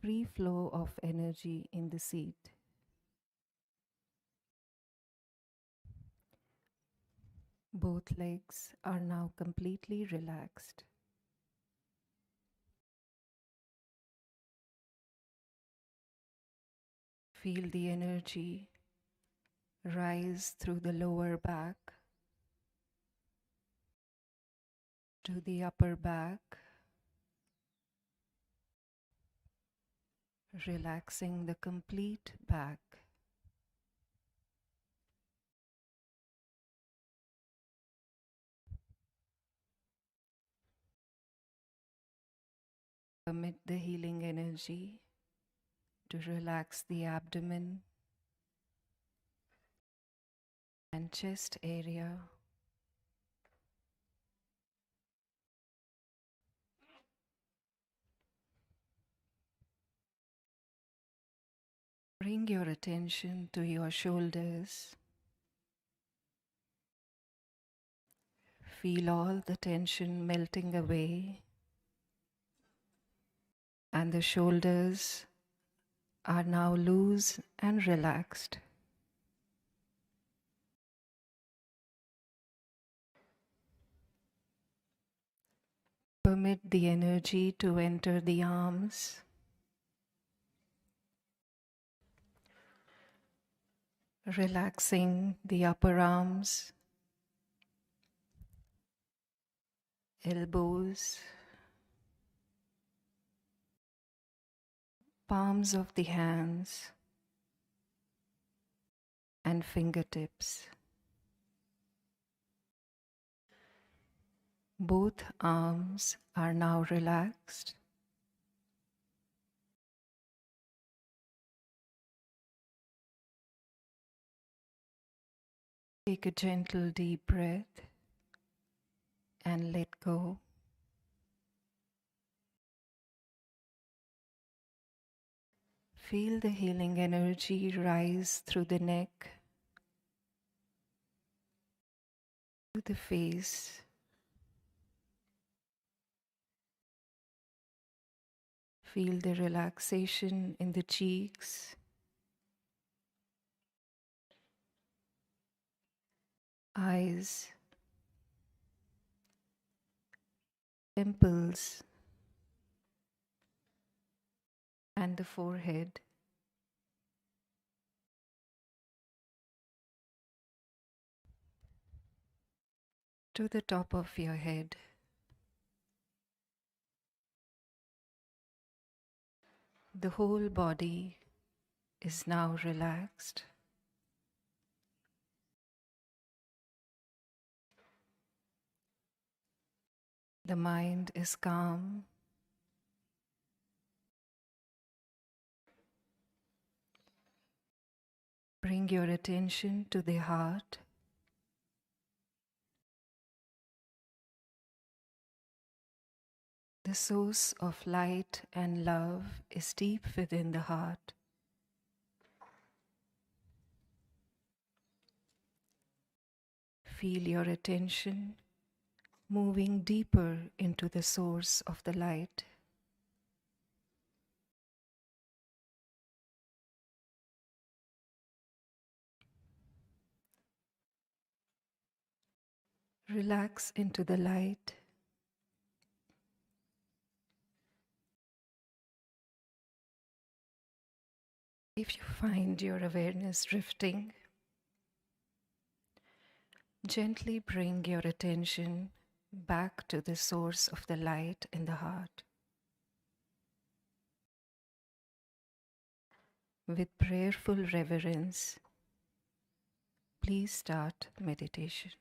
free flow of energy in the seat. Both legs are now completely relaxed. Feel the energy rise through the lower back to the upper back, relaxing the complete back. Permit the healing energy to relax the abdomen and chest area. Bring your attention to your shoulders. Feel all the tension melting away, and the shoulders are now loose and relaxed. Permit the energy to enter the arms, relaxing the upper arms, elbows, palms of the hands, and fingertips. Both arms are now relaxed. Take a gentle deep breath and let go. Feel the healing energy rise through the neck, to the face. Feel the relaxation in the cheeks, eyes, temples, and the forehead. To the top of your head. The whole body is now relaxed. The mind is calm. Bring your attention to the heart. The source of light and love is deep within the heart. Feel your attention moving deeper into the source of the light. Relax into the light. If you find your awareness drifting, gently bring your attention back to the source of the light in the heart. With prayerful reverence, please start meditation.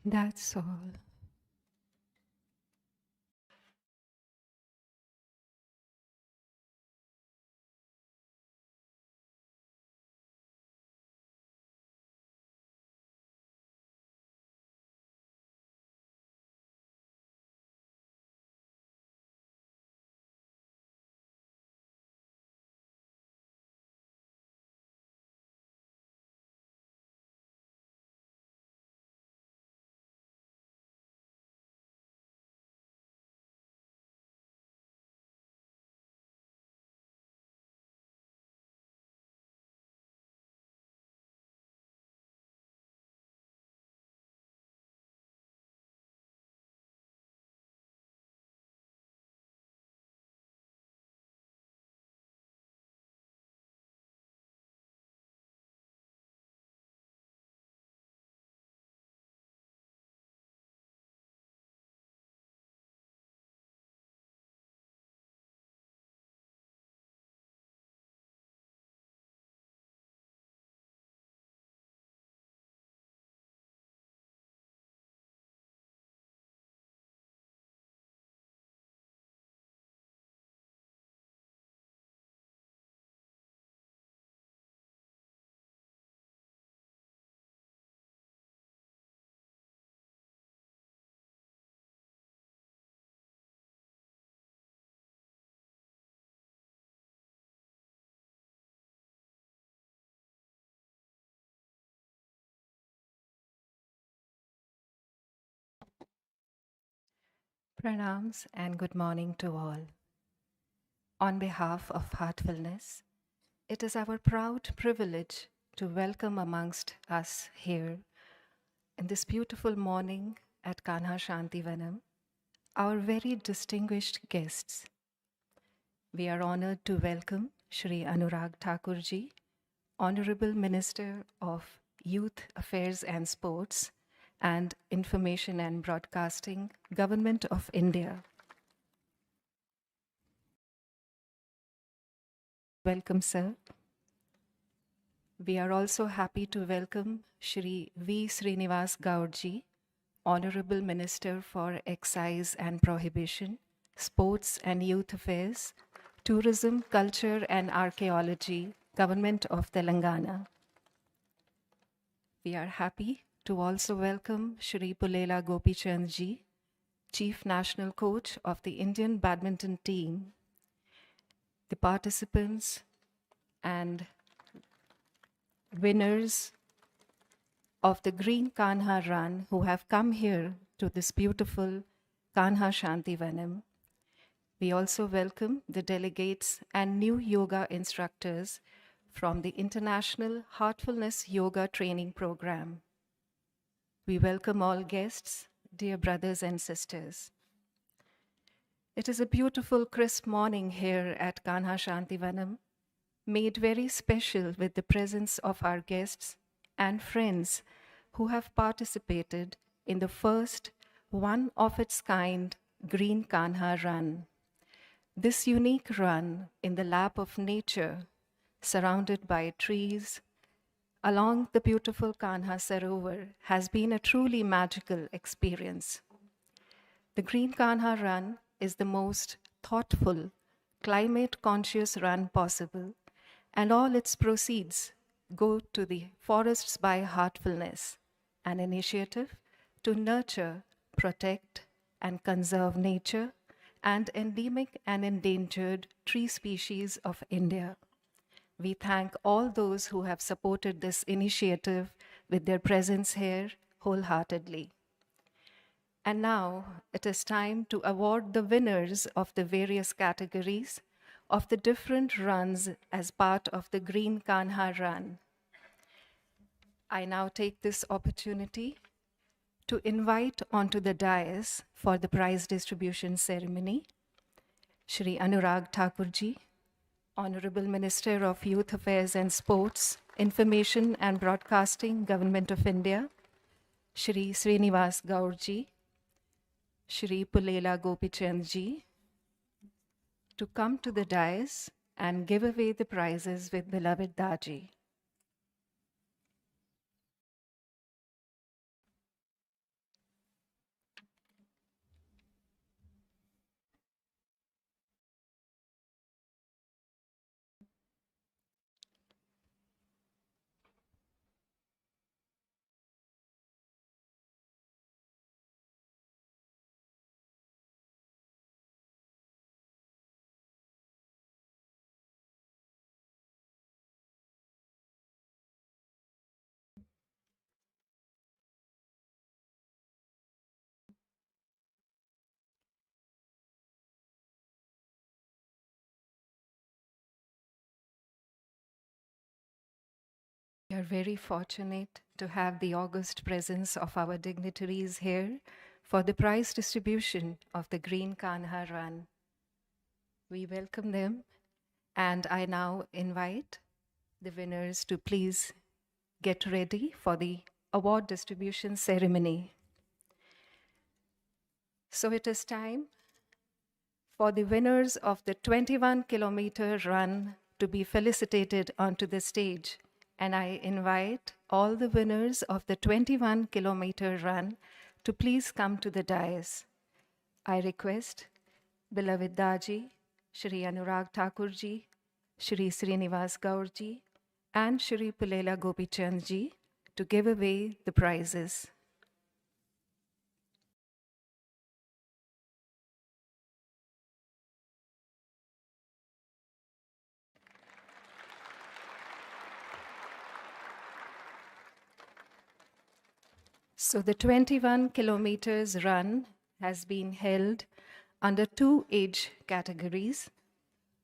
That's all. Pranams and good morning to all. On behalf of Heartfulness, it is our proud privilege to welcome amongst us here in this beautiful morning at Kanha Shantivanam our very distinguished guests. We are honored to welcome Shri Anurag Thakur ji, Honorable Minister of Youth Affairs and Sports and Information and Broadcasting, Government of India. Welcome, sir. We are also happy to welcome Shri V. Srinivas Gaurji, Honorable Minister for Excise and Prohibition, Sports and Youth Affairs, Tourism, Culture and Archaeology, Government of Telangana. We are happy to also welcome Shri Pulela Gopichand ji, Chief National Coach of the Indian Badminton Team, the participants and winners of the Green Kanha Run who have come here to this beautiful Kanha Shantivanam. We also welcome the delegates and new yoga instructors from the International Heartfulness Yoga Training Program. We welcome all guests, dear brothers and sisters. It is a beautiful, crisp morning here at Kanha Shantivanam, made very special with the presence of our guests and friends who have participated in the first one of its kind Green Kanha Run. This unique run in the lap of nature, surrounded by trees, along the beautiful Kanha Sarovar, has been a truly magical experience. The Green Kanha Run is the most thoughtful, climate conscious run possible, and all its proceeds go to the Forests by Heartfulness, an initiative to nurture, protect, and conserve nature and endemic and endangered tree species of India. We thank all those who have supported this initiative with their presence here wholeheartedly. And now it is time to award the winners of the various categories of the different runs as part of the Green Kanha Run. I now take this opportunity to invite onto the dais for the prize distribution ceremony Shri Anurag Thakur ji, Honorable Minister of Youth Affairs and Sports, Information and Broadcasting, Government of India, Shri Srinivas Gaurji, Shri Pulela Gopichand ji, to come to the dais and give away the prizes with beloved Daaji. are very fortunate to have the august presence of our dignitaries here for the prize distribution of the Green Kanha Run. We welcome them, and I now invite the winners to please get ready for the award distribution ceremony. So it is time for the winners of the 21-kilometer run to be felicitated onto the stage. And I invite all the winners of the 21-kilometer run to please come to the dais. I request beloved Daaji, Shri Anurag Thakur ji, Shri Srinivas Gaur ji, and Shri Pulela Gopichand ji to give away the prizes. So the 21 kilometers run has been held under 2 age categories,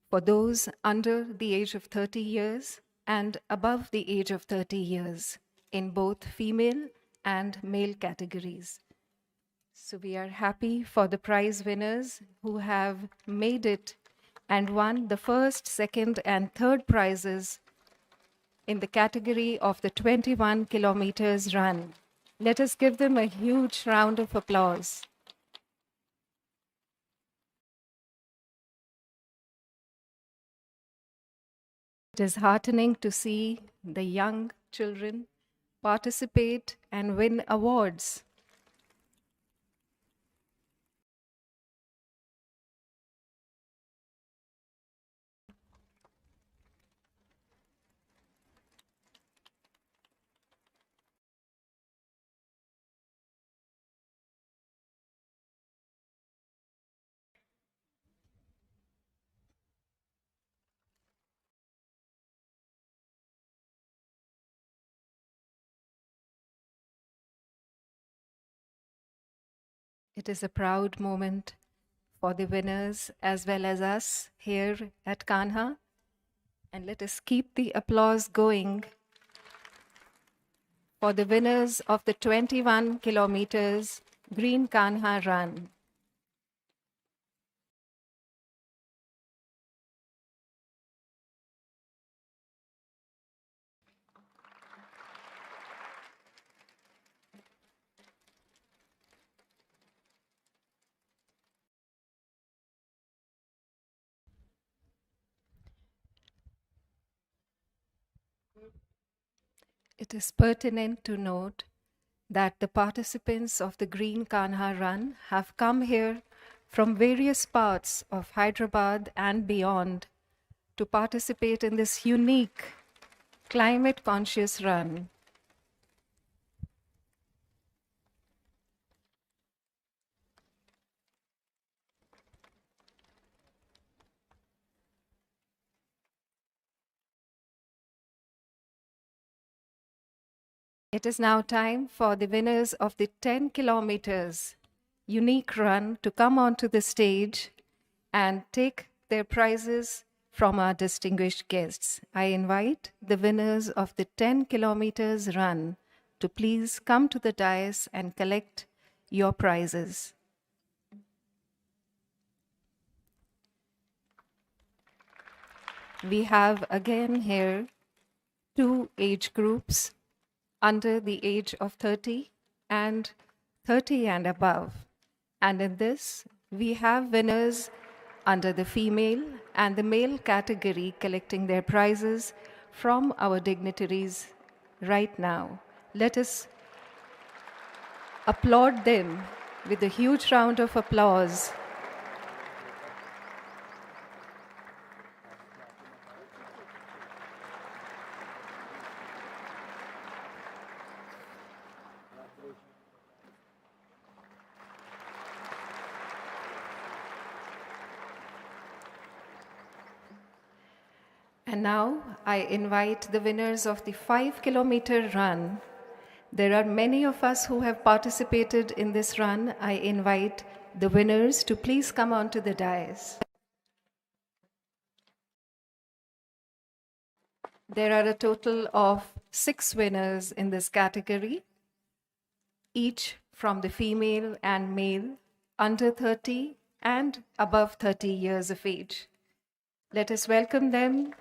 for those under the age of 30 years and above the age of 30 years, in both female and male categories. So we are happy for the prize winners who have made it and won the first, second, and third prizes in the category of the 21 kilometers run. Let us give them a huge round of applause. It is heartening to see the young children participate and win awards. It is a proud moment for the winners as well as us here at Kanha. And let us keep the applause going for the winners of the 21 kilometers Green Kanha Run. It is pertinent to note that the participants of the Green Kanha Run have come here from various parts of Hyderabad and beyond to participate in this unique climate conscious run. It is now time for the winners of the 10 kilometers unique run to come onto the stage and take their prizes from our distinguished guests. I invite the winners of the 10 kilometers run to please come to the dais and collect your prizes. We have again here 2 age groups, under the age of 30 and 30 and above. And in this, we have winners under the female and the male category collecting their prizes from our dignitaries right now. Let us applaud them with a huge round of applause. And now I invite the winners of the 5-kilometer run. There are many of us who have participated in this run. I invite the winners to please come onto the dais. There are a total of 6 winners in this category, each from the female and male under 30 and above 30 years of age. Let us welcome them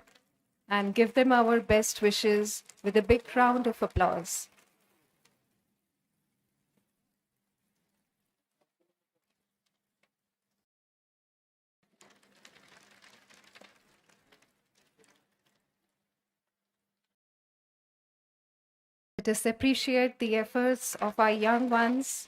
and give them our best wishes with a big round of applause. Let us appreciate the efforts of our young ones.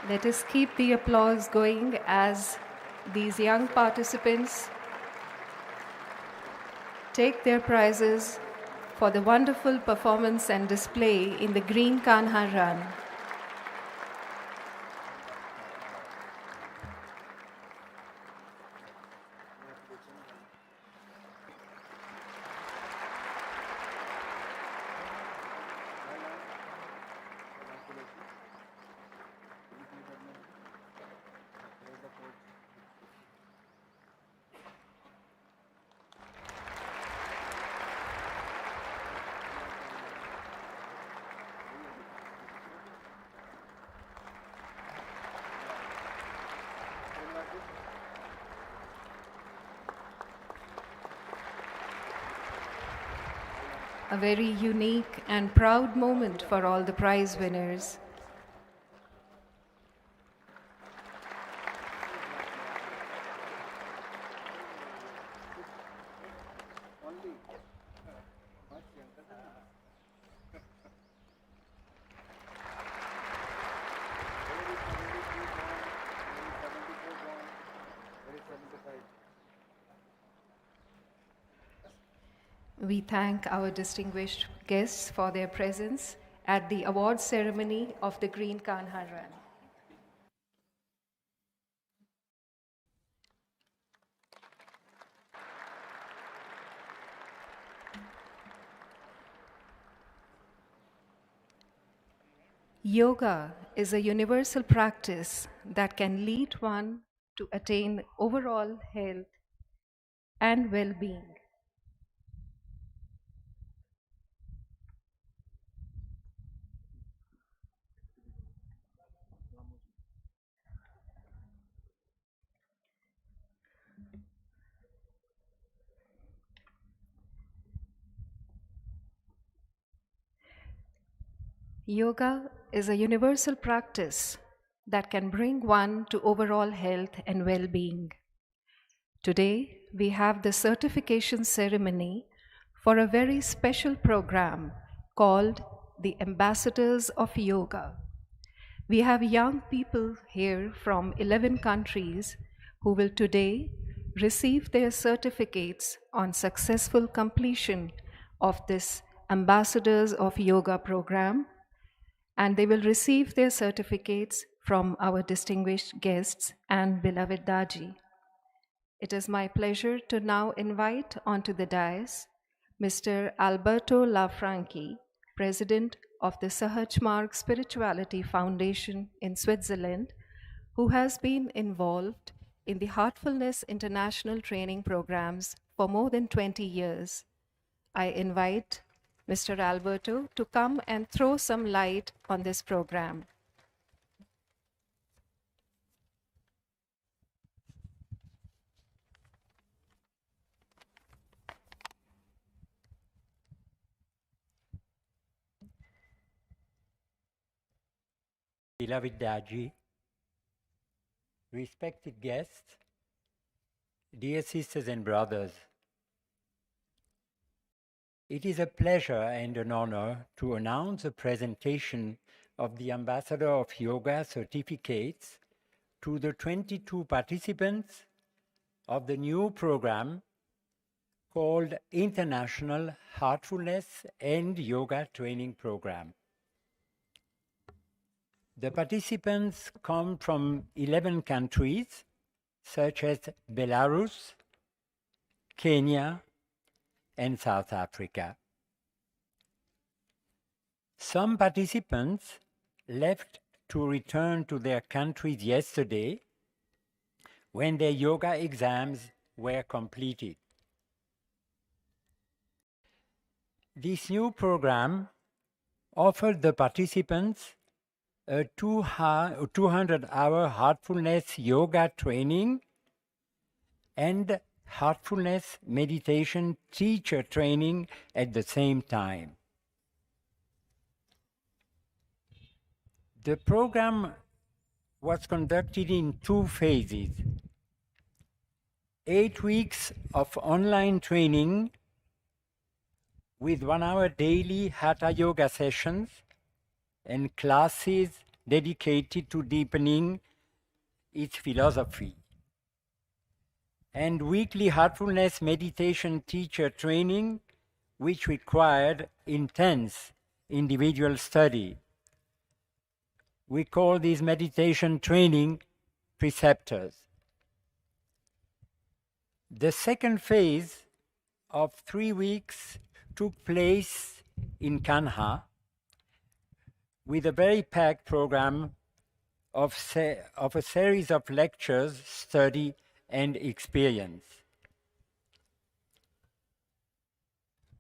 Let us keep the applause going as these young participants take their prizes for the wonderful performance and display in the Green Kanha Run. A very unique and proud moment for all the prize winners. We thank our distinguished guests for their presence at the award ceremony of the Green Kanha Run. Yoga is a universal practice that can lead one to attain overall health and well-being. Yoga is a universal practice that can bring one to overall health and well-being. Today, we have the certification ceremony for a very special program called the Ambassadors of Yoga. We have young people here from 11 countries who will today receive their certificates on successful completion of this Ambassadors of Yoga program, and they will receive their certificates from our distinguished guests and beloved Daaji. It is my pleasure to now invite onto the dais Mr. Alberto Lafranchi, President of the Sahaj Marg Spirituality Foundation in Switzerland, who has been involved in the Heartfulness international training programs for more than 20 years. I invite Mr. Alberto to come and throw some light on this program. Beloved Daaji, respected guests, dear sisters and brothers, it is a pleasure and an honor to announce the presentation of the Ambassador of Yoga certificates to the 22 participants of the new program called International Heartfulness and Yoga Training Program. The participants come from 11 countries, such as Belarus, Kenya, and South Africa. Some participants left to return to their countries yesterday when their yoga exams were completed. This new program offered the participants a 200-hour Heartfulness yoga training and Heartfulness meditation teacher training at the same time. The program was conducted in 2 phases. 8 weeks of online training with 1-hour daily Hatha Yoga sessions and classes dedicated to deepening its philosophy, and weekly Heartfulness meditation teacher training, which required intense individual study. We call these meditation training preceptors. The second phase of 3 weeks took place in Kanha with a very packed program of a series of lectures, study, and experience.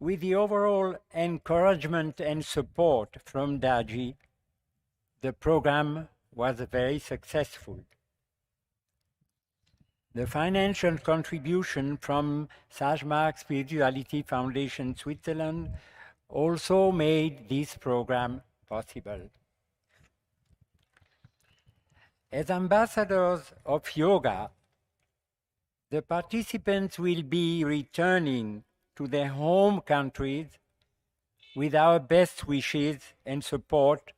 With the overall encouragement and support from Daaji, the program was very successful. The financial contribution from Sajmark Spirituality Foundation Switzerland also made this program possible. As ambassadors of yoga, the participants will be returning to their home countries with our best wishes and support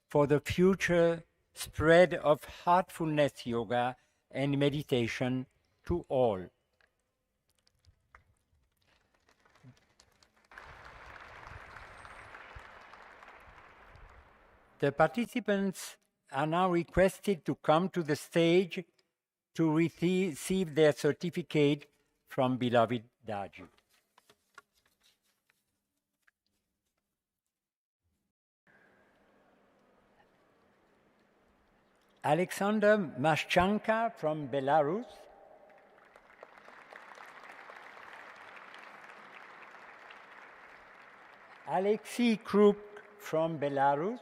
for the future spread of Heartfulness yoga and meditation to all. The participants are now requested to come to the stage to receive their certificate from beloved Daaji. Alexander Maschanka from Belarus, Alexei Kruk from Belarus,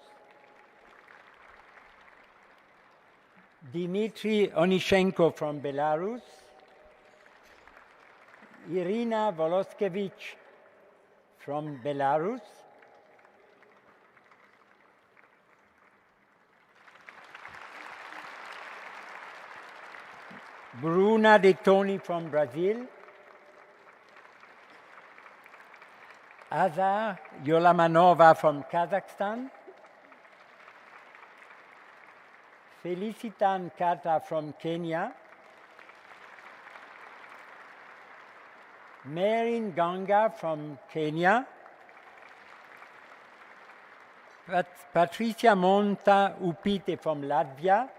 Dmitry Onishenko from Belarus, Irina Voloskevich from Belarus, Bruna De Toni from Brazil, Azar Yolamanova from Kazakhstan, Felicitan Kata from Kenya, Merin Ganga from Kenya, Patricia Monta Upite from Latvia,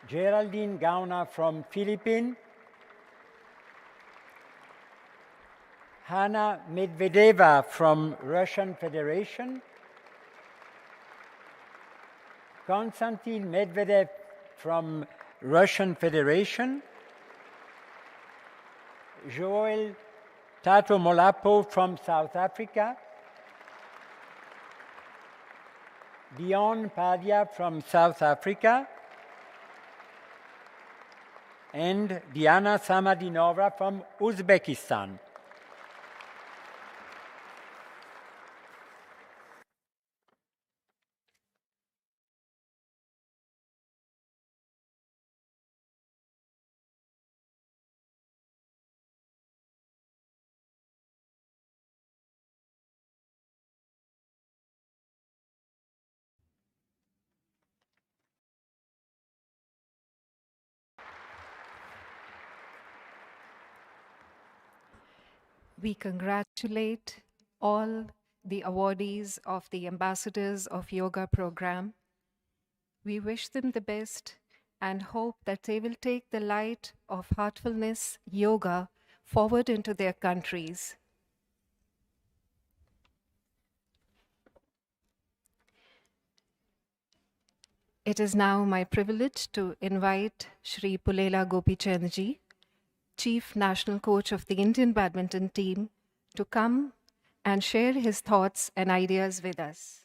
Geraldine Gauna from Philippines, Hanna Medvedeva from Russian Federation, Konstantin Medvedev from Russian Federation, Joel Tato Molapo from South Africa, Dion Padya from South Africa, and Diana Samadinova from Uzbekistan. We congratulate all the awardees of the Ambassadors of Yoga program. We wish them the best and hope that they will take the light of Heartfulness yoga forward into their countries. It is now my privilege to invite Shri Pulela Gopichandji, Chief National Coach of the Indian Badminton team, to come and share his thoughts and ideas with us.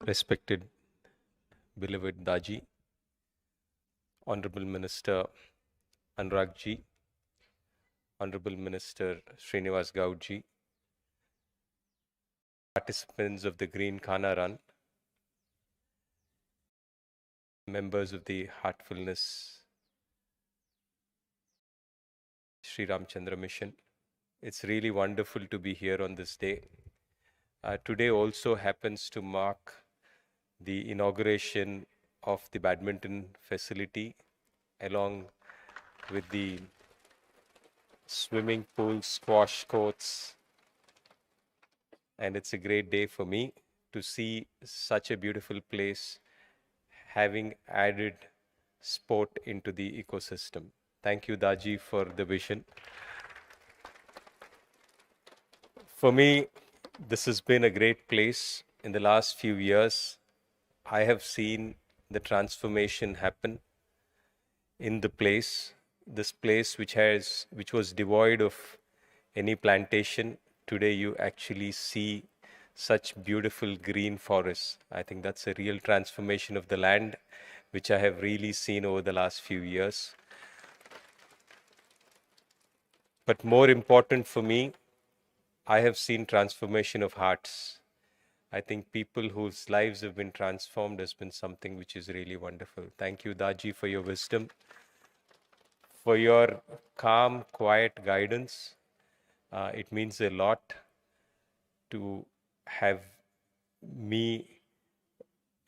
Respected, beloved Daaji, Honorable Minister Anurag Ji, Honorable Minister Srinivas Gaudji, participants of the Green Kanha Run, members of the Heartfulness Shri Ramchandra Mission. It's really wonderful to be here on this day. Today also happens to mark the inauguration of the badminton facility along with the swimming pool, squash courts, and it's a great day for me to see such a beautiful place having added sport into the ecosystem. Thank you, Daaji, for the vision. For me, this has been a great place. In the last few years, I have seen the transformation happen in the place. This place which was devoid of any plantation, today you actually see such beautiful green forests. I think that's a real transformation of the land, which I have really seen over the last few years. But more important for me, I have seen transformation of hearts. I think people whose lives have been transformed has been something which is really wonderful. Thank you, Daaji, for your wisdom, for your calm, quiet guidance. It means a lot to have me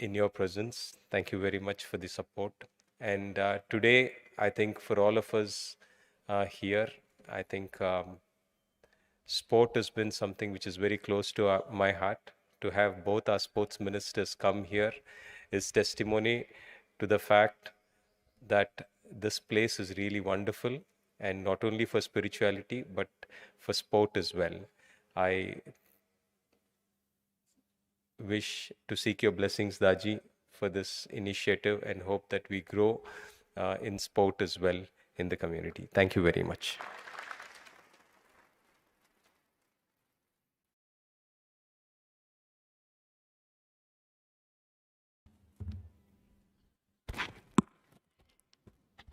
in your presence. Thank you very much for the support. And today, I think for all of us here, I think sport has been something which is very close to my heart. To have both our sports ministers come here is testimony to the fact that this place is really wonderful, and not only for spirituality, but for sport as well. I wish to seek your blessings, Daaji, for this initiative, and hope that we grow in sport as well in the community. Thank you very much.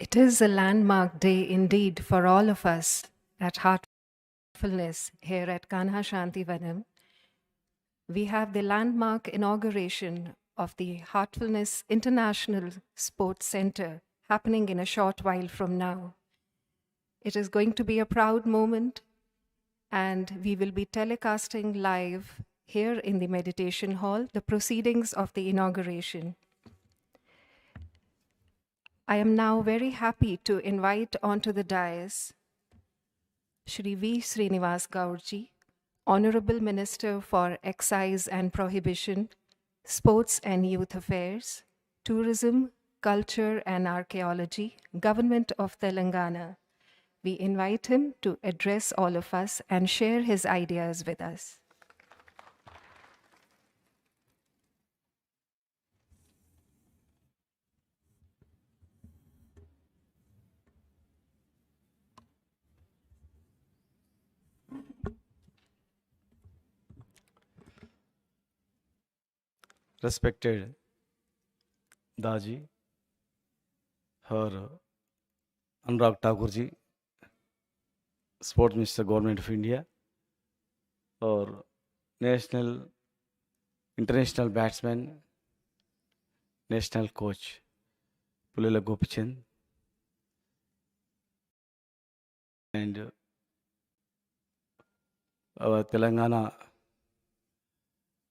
It is a landmark day indeed for all of us at Heartfulness here at Kanha Shanti Vanam. We have the landmark inauguration of the Heartfulness International Sports Center happening in a short while from now. It is going to be a proud moment, and we will be telecasting live here in the meditation hall the proceedings of the inauguration. I am now very happy to invite onto the dais Shri V. Srinivas Gaudji, Honorable Minister for Excise and Prohibition, Sports and Youth Affairs, Tourism, Culture and Archaeology, Government of Telangana. We invite him to address all of us and share his ideas with us. Respected Daaji, her Anurag Thakurji, Sports Minister, Government of India, or national, international batsman, national coach, Pulela Gopichand, and our Telangana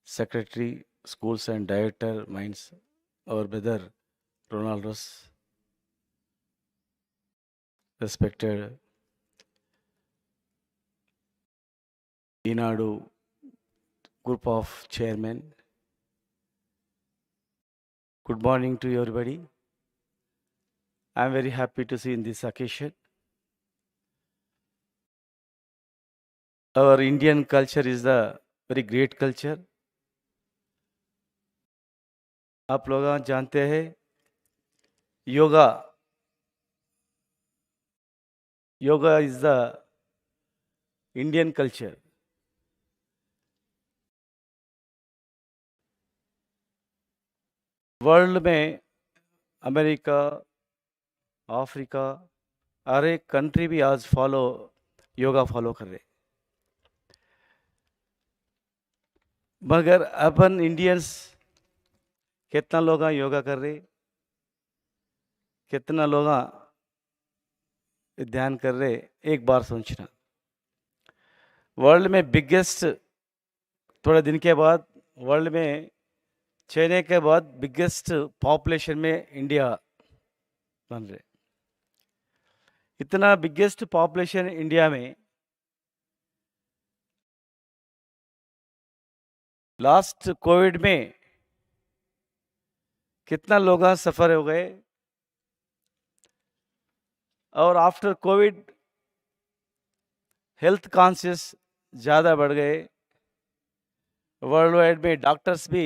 Secretary, Schools and Director, Mines, our brother Ronaldos, respected Eenadu group of chairmen. Good morning to everybody. I am very happy to see in this occasion. Our Indian culture is a very great culture. आप लोग जानते हैं yoga is the Indian culture. World में America, Africa, हर एक country भी आज yoga follow कर रहे. मगर अपन इंडियंस कितना लोग योगा कर रहे, कितना लोग ध्यान कर रहे, एक बार सोचना. वर्ल्ड में बिगेस्ट, थोड़े दिन के बाद वर्ल्ड में चाइना के बाद बिगेस्ट पॉपुलेशन में इंडिया बन रहे. इतना बिगेस्ट पॉपुलेशन इंडिया में लास्ट कोविड में कितना लोग सफर हो गए, और आफ्टर कोविड हेल्थ कॉन्शियस ज़्यादा बढ़ गए. वर्ल्ड वाइड में डॉक्टर्स भी,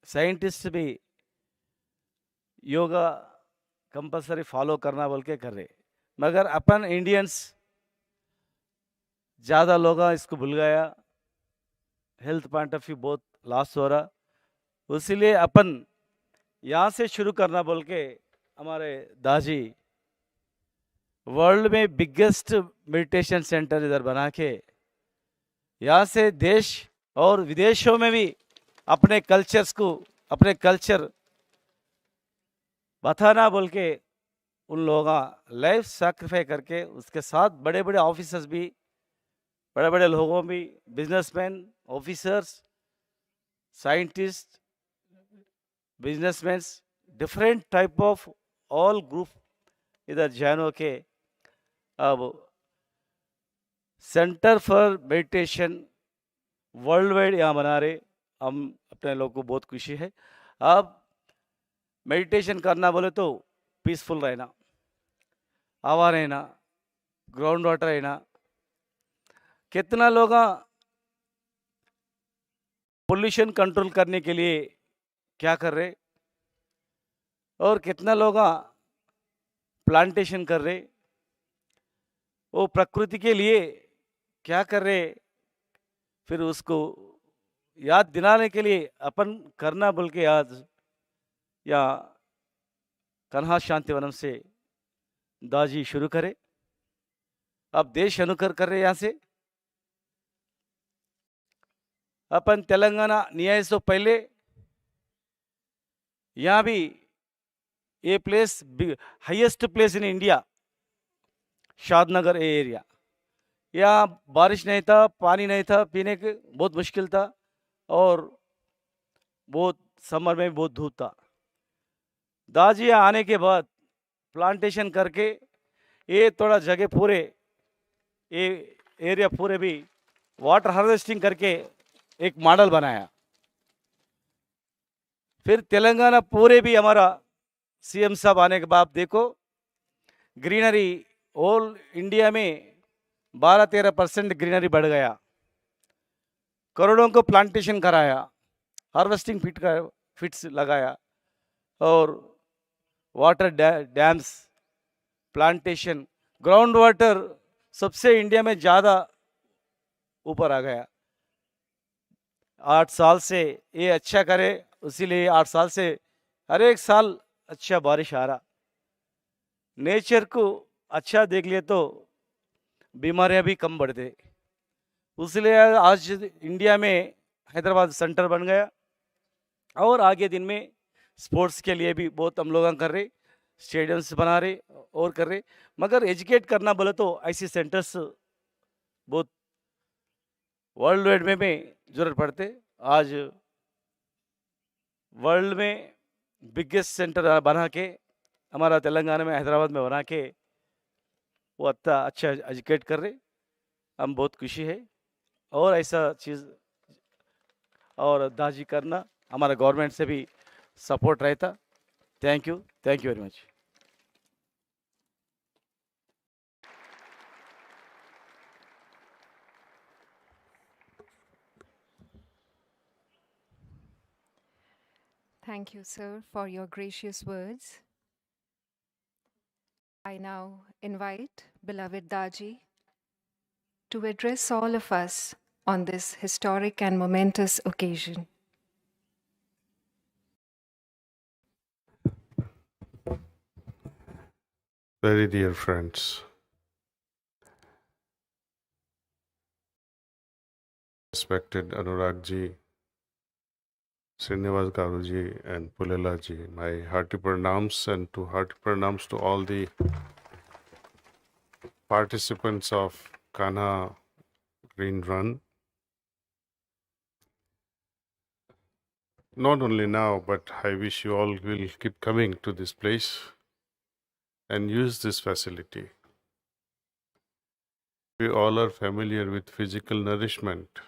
साइंटिस्ट भी योगा कंपलसरी फॉलो करना बोल के कर रहे. मगर अपन इंडियंस ज़्यादा लोग इसको भूल गया. हेल्थ पॉइंट ऑफ व्यू बहुत लॉस हो रहा. इसीलिए अपन यहाँ से शुरू करना बोल के हमारे दाजी वर्ल्ड में बिगेस्ट मेडिटेशन सेंटर इधर बना के यहाँ से देश और विदेशों में भी अपने कल्चर्स को, अपने कल्चर बताना बोल के उन लोगों लाइफ सैक्रिफाई करके, उसके साथ बड़े बड़े ऑफिसर्स भी, बड़े बड़े लोगों भी, businessman, officers, scientist, businessman, different type of all group इधर ज्वाइन होके अब centre for meditation world wide यहाँ बना रहे. हम अपने लोग को बहुत खुशी है. अब मेडिटेशन करना बोले तो पीसफुल रहना, हवा रहना, ग्राउंड वाटर रहना. कितना लोग पोल्यूशन कंट्रोल करने के लिए क्या कर रहे, और कितना लोग प्लांटेशन कर रहे, वो प्रकृति के लिए क्या कर रहे, फिर उसको याद दिलाने के लिए अपन करना बोल के आज या कन्हा शांतिवनम से दाजी शुरू करे. अब देश अनुकर कर रहे. यहाँ से अपन तेलंगाना न्याय से पहले यहाँ भी ये place highest place in India, Shadnagar area. यहाँ बारिश नहीं था, पानी नहीं था, पीने के बहुत मुश्किल था, और बहुत समर में बहुत धूप था. दाजी आने के बाद प्लांटेशन करके ये थोड़ा जगह पूरे, ये एरिया पूरे भी वाटर हार्वेस्टिंग करके एक मॉडल बनाया. फिर तेलंगाना पूरे भी हमारा सीएम साहब आने के बाद देखो ग्रीनरी ऑल इंडिया में 12-13% ग्रीनरी बढ़ गया. करोड़ों को प्लांटेशन कराया, हार्वेस्टिंग फिट्स लगाया, और water dams, plantation, ground water सबसे इंडिया में ज़्यादा ऊपर आ गया. 8 साल से ये अच्छा करे, इसीलिए 8 साल से हर एक साल अच्छा बारिश आ रहा. नेचर को अच्छा देख लिए तो बीमारियां भी कम बढ़ते. इसलिए आज इंडिया में हैदराबाद सेंटर बन गया, और आगे दिन में स्पोर्ट्स के लिए भी बहुत हम लोग कर रहे, स्टेडियम्स बना रहे और कर रहे. मगर एजुकेट करना बोले तो ऐसे सेंटर्स बहुत वर्ल्ड वाइड में जरूरत पड़ते. आज वर्ल्ड में बिगेस्ट सेंटर बना के हमारा तेलंगाना में, हैदराबाद में बना के वो अच्छा एजुकेट कर रहे. हम बहुत खुशी है. और ऐसा चीज़ और दाजी करना हमारा गवर्नमेंट से भी सपोर्ट रहता. Thank you very much. Thank you, sir, for your gracious words. I now invite beloved Daji to address all of us on this historic and momentous occasion. Very dear friends, respected Anurag ji, Srinivas Garuji, and Pulela ji, my hearty pranams and hearty pranams to all the participants of Kanha Green Run. Not only now, but I wish you all will keep coming to this place and use this facility. We all are familiar with physical nourishment.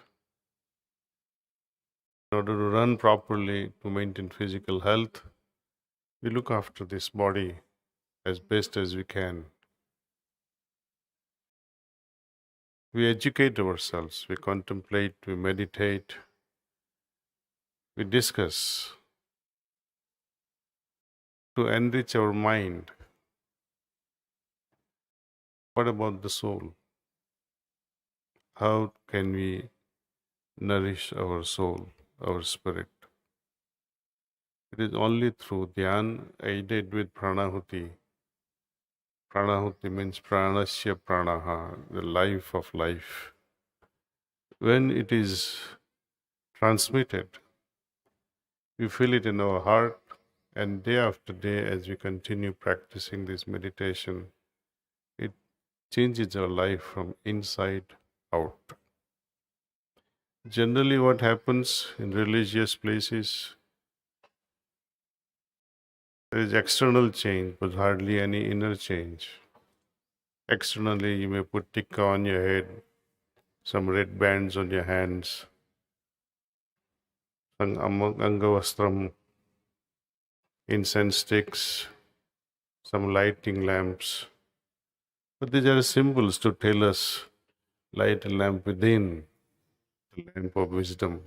In order to run properly, to maintain physical health, we look after this body as best as we can. We educate ourselves, we contemplate, we meditate, we discuss to enrich our mind. What about the soul? How can we nourish our soul, our spirit? It is only through dhyan aided with pranahuti. Pranahuti means pranasya pranaha, the life of life. When it is transmitted, we feel it in our heart, and day after day, as we continue practicing this meditation, it changes our life from inside out. Generally, what happens in religious places, there is external change, but hardly any inner change. Externally, you may put tikka on your head, some red bands on your hands, some angavastram, incense sticks, some lighting lamps. But these are symbols to tell us light a lamp within, the lamp of wisdom.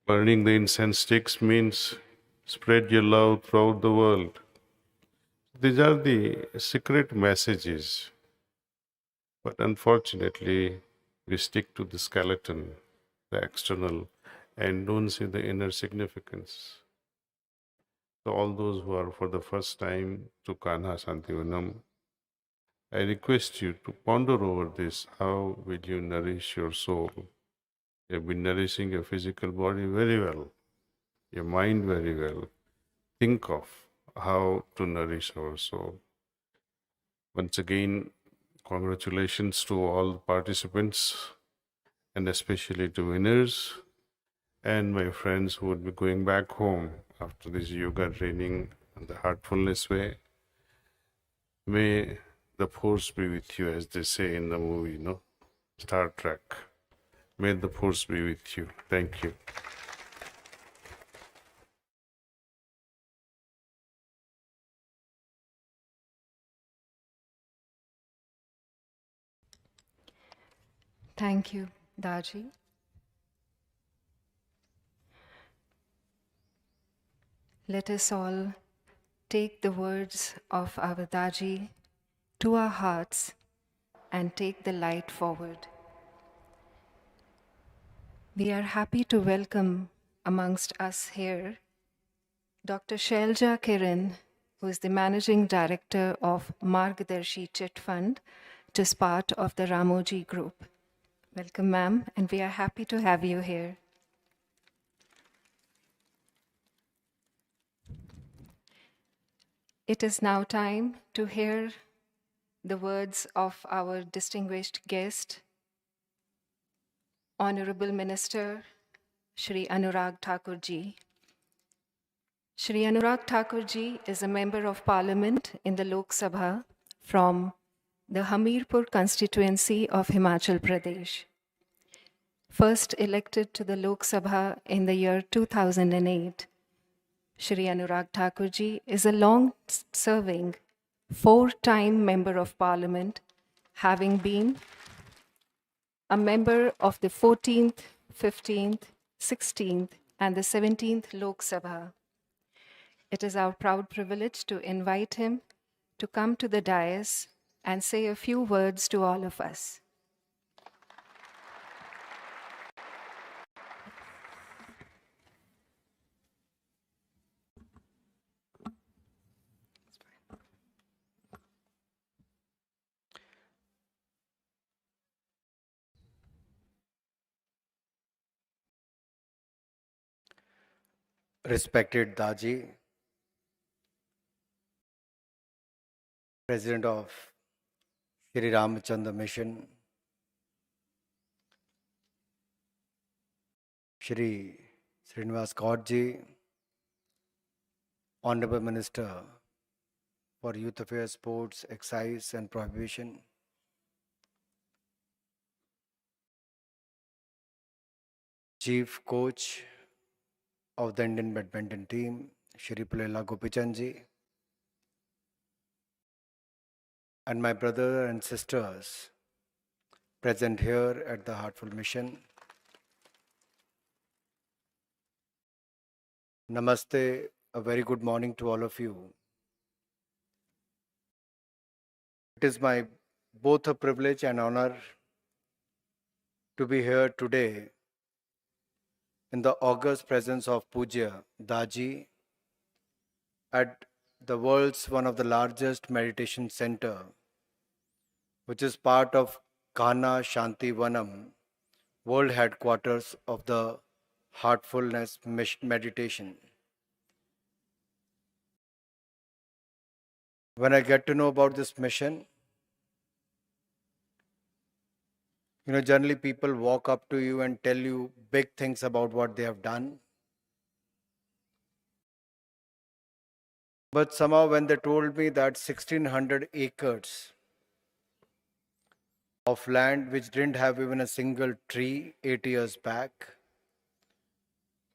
Burning the incense sticks means spread your love throughout the world. These are the secret messages. But unfortunately, we stick to the skeleton, the external, and don't see the inner significance. So all those who are for the first time to Kanha Shantivanam, I request you to ponder over this. How will you nourish your soul? You have been nourishing your physical body very well, your mind very well. Think of how to nourish our soul. Once again, congratulations to all participants and especially to winners and my friends who would be going back home after this yoga training and the heartfulness way. May the force be with you, as they say in the movie, no? Star Trek. May the force be with you. Thank you. Thank you, Daji. Let us all take the words of our Daji to our hearts and take the light forward. We are happy to welcome amongst us here Dr. Shailja Kiran, who is the Managing Director of Margdarshi Chit Fund, which is part of the Ramoji Group. Welcome, ma'am, and we are happy to have you here. It is now time to hear the words of our distinguished guest, Honorable Minister, Shri Anurag Thakur ji. Shri Anurag Thakur ji is a member of Parliament in the Lok Sabha from the Hamirpur constituency of Himachal Pradesh. First elected to the Lok Sabha in the year 2008, Shri Anurag Thakur ji is a long-serving, four-time Member of Parliament, having been a member of the 14th, 15th, 16th, and the 17th Lok Sabha. It is our proud privilege to invite him to come to the dais and say a few words to all of us. Respected Daaji, President of Shri Ramachandra Mission, Shri Srinivas Kaurji, Honorable Minister for Youth Affairs, Sports, Excise and Prohibition, Chief Coach of the Indian Badminton Team, Shri Pulela Gopichandji, and my brother and sisters present here at the Heartful Mission. Namaste, a very good morning to all of you. It is my both a privilege and honor to be here today in the august presence of Puja Daaji at the world's one of the largest meditation center, which is part of Kanha Shanti Vanam, world headquarters of the Heartfulness meditation. When I get to know about this mission, generally people walk up to you and tell you big things about what they have done. But somehow when they told me that 1600 acres of land which didn't have even a single tree 8 years back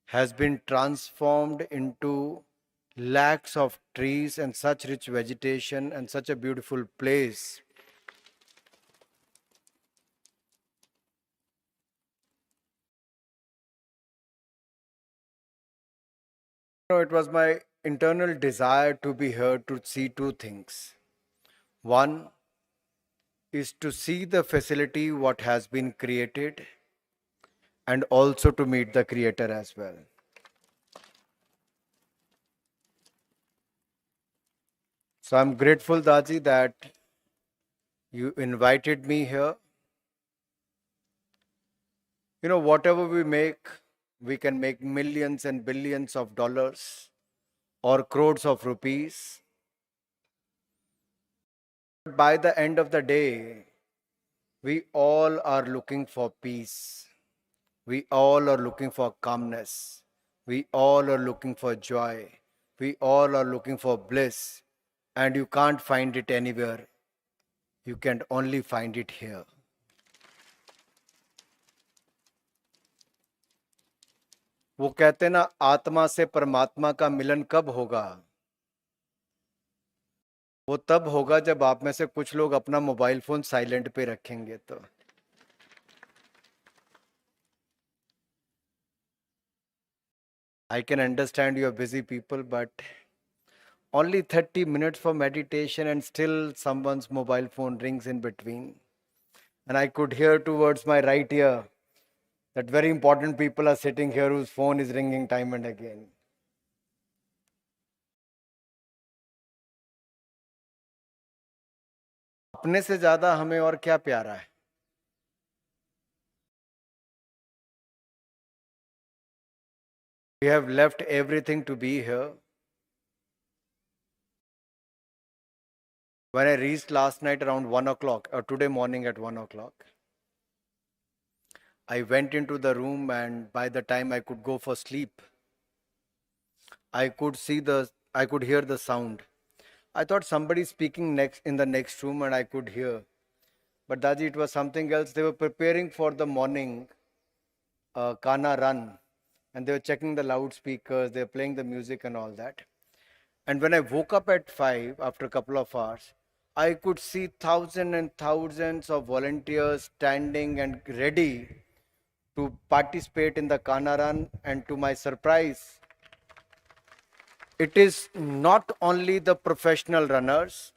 has been transformed into lakhs of trees and such rich vegetation and such a beautiful place, it was my internal desire to be here to see two things. One is to see the facility what has been created and also to meet the creator as well. So I'm grateful, Daaji, that you invited me here. Whatever we make, we can make millions and billions of dollars or crores of rupees. By the end of the day, we all are looking for peace. We all are looking for calmness. We all are looking for joy. We all are looking for bliss. And you can't find it anywhere. You can only find it here. वो कहते ना, आत्मा से परमात्मा का मिलन कब होगा? वो तब होगा जब आप में से कुछ लोग अपना मोबाइल फोन साइलेंट पे रखेंगे तो। I can understand you are busy people, but only 30 minutes for meditation and still someone's mobile phone rings in between. And I could hear towards my right ear that very important people are sitting here whose phone is ringing time and again. अपने से ज्यादा हमें और क्या प्यारा है? We have left everything to be here. When I reached last night around 1 o'clock, or today morning at 1 o'clock, I went into the room, and by the time I could go for sleep, I could hear the sound I thought somebody speaking next in the next room and I could hear. But Daji, it was something else. They were preparing for the morning Kanha run, and they were checking the loudspeakers, they were playing the music and all that. And when I woke up at 5 after a couple of hours, I could see thousands and thousands of volunteers standing and ready to participate in the Kanha run. And to my surprise, it is not only the professional runners,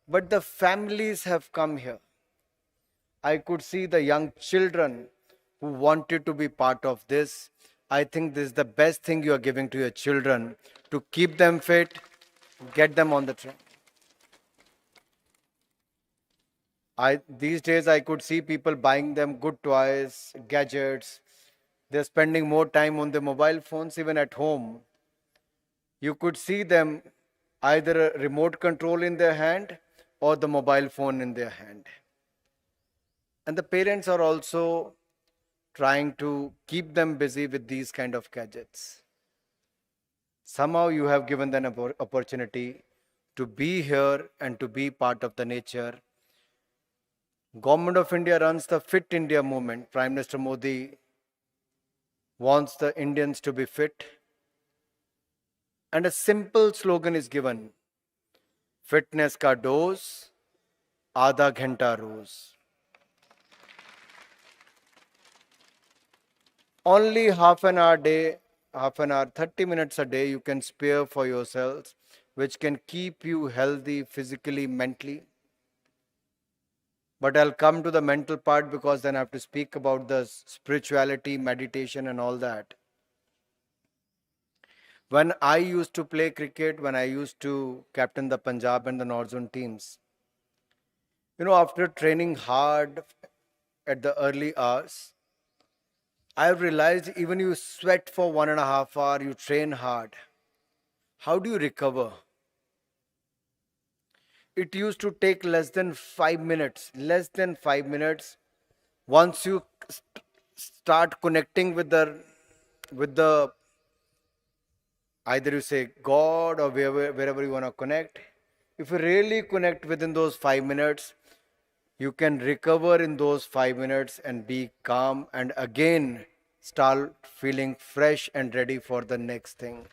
but the families have come here. I could see the young children who wanted to be part of this. I think this is the best thing you are giving to your children to keep them fit, get them on the train. These days I could see people buying them good toys, gadgets. They're spending more time on their mobile phones, even at home. You could see them either a remote control in their hand or the mobile phone in their hand. And the parents are also trying to keep them busy with these kind of gadgets. Somehow you have given them an opportunity to be here and to be part of the nature. Government of India runs the Fit India movement. Prime Minister Modi wants the Indians to be fit. And a simple slogan is given. Fitness ka dose, आधा घंटा रोज. Only half an hour day, 30 minutes a day you can spare for yourselves, which can keep you healthy physically, mentally. But I'll come to the mental part because then I have to speak about the spirituality, meditation and all that. When I used to play cricket, when I used to captain the Punjab and the Northern teams, after training hard at the early hours, I realized even you sweat for 1.5 hours, you train hard. How do you recover? It used to take less than 5 minutes. Once you start connecting with the either you say God or wherever you want to connect. If you really connect within those 5 minutes, you can recover in those 5 minutes and be calm and again start feeling fresh and ready for the next thing.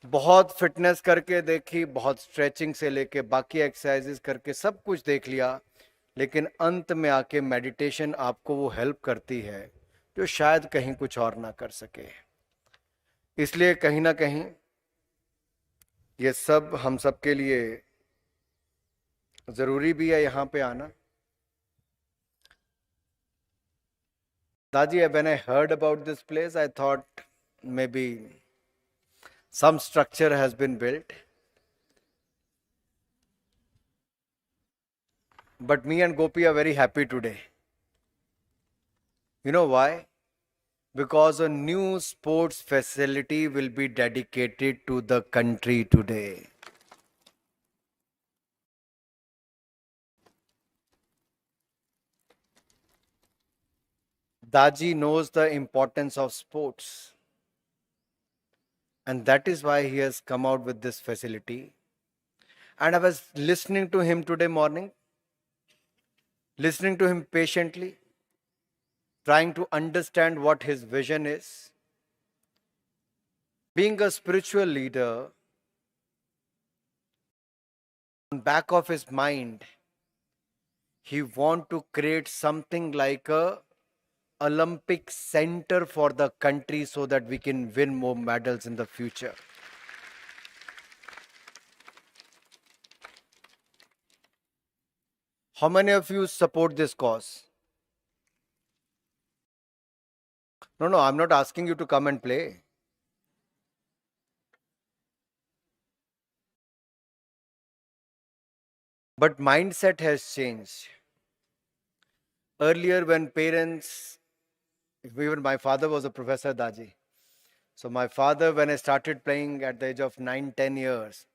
बहुत fitness करके देखी, बहुत stretching से लेके बाकी exercises करके सब कुछ देख लिया, लेकिन अंत में आके मेडिटेशन आपको वो हेल्प करती है जो शायद कहीं कुछ और ना कर सके. इसलिए कहीं ना कहीं ये सब हम सब के लिए जरूरी भी है यहाँ पे आना. Daji, when I heard about this place, I thought maybe some structure has been built. But me and Gopi are very happy today. You know why? Because a new sports facility will be dedicated to the country today. Daaji knows the importance of sports. And that is why he has come out with this facility. And I was listening to him today morning, listening to him patiently, trying to understand what his vision is. Being a spiritual leader, on the back of his mind, he wants to create something like a Olympic center for the country so that we can win more medals in the future. How many of you support this cause? No, I'm not asking you to come and play. But mindset has changed. Earlier when parents, even my father was a professor, Daaji. So my father, when I started playing at the age of 9-10 years,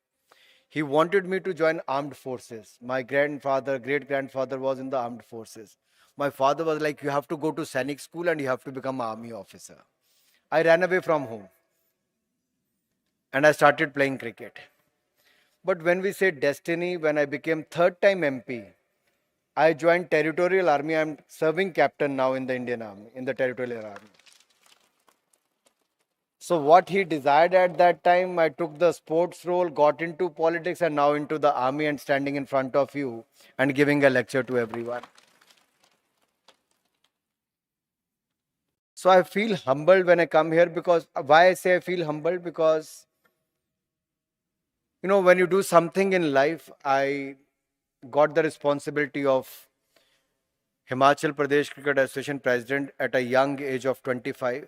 he wanted me to join armed forces. My great-grandfather was in the armed forces. My father was like, you have to go to Sainik school and you have to become an army officer. I ran away from home. and I started playing cricket. But when we say destiny, when I became third time MP, I joined Territorial Army. I'm serving captain now in the Indian Army, in the Territorial Army. So what he desired at that time, I took the sports role, got into politics, and now into the army and standing in front of you and giving a lecture to everyone. So I feel humbled when I come here, because why I say I feel humbled, because when you do something in life, I got the responsibility of Himachal Pradesh Cricket Association president at a young age of 25.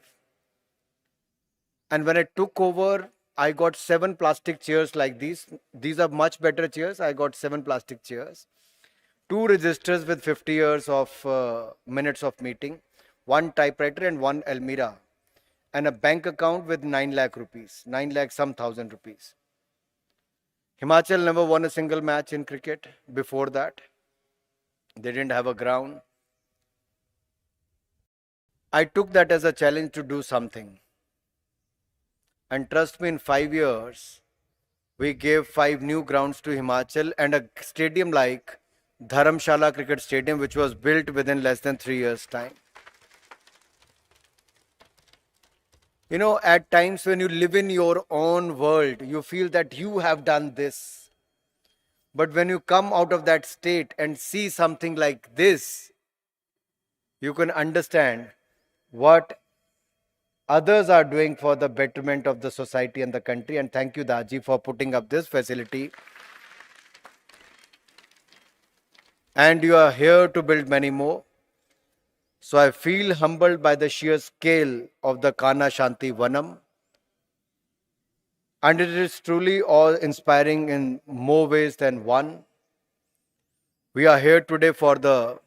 And when I took over, I got 7 plastic chairs like these. These are much better chairs. I got 7 plastic chairs, 2 registers with 50 years of minutes of meeting, 1 typewriter and 1 Almira, and a bank account with 9 lakh rupees, 9 lakh some thousand rupees. Himachal never won a single match in cricket before that. They didn't have a ground. I took that as a challenge to do something. And trust me, in 5 years, we gave 5 new grounds to Himachal and a stadium like Dharamshala Cricket Stadium, which was built within less than 3 years' time. At times when you live in your own world, you feel that you have done this. But when you come out of that state and see something like this, you can understand what others are doing for the betterment of the society and the country. And thank you, Daaji, for putting up this facility. And you are here to build many more. So I feel humbled by the sheer scale of the Kanha Shanti Vanam. And it is truly awe-inspiring in more ways than one. We are here today for the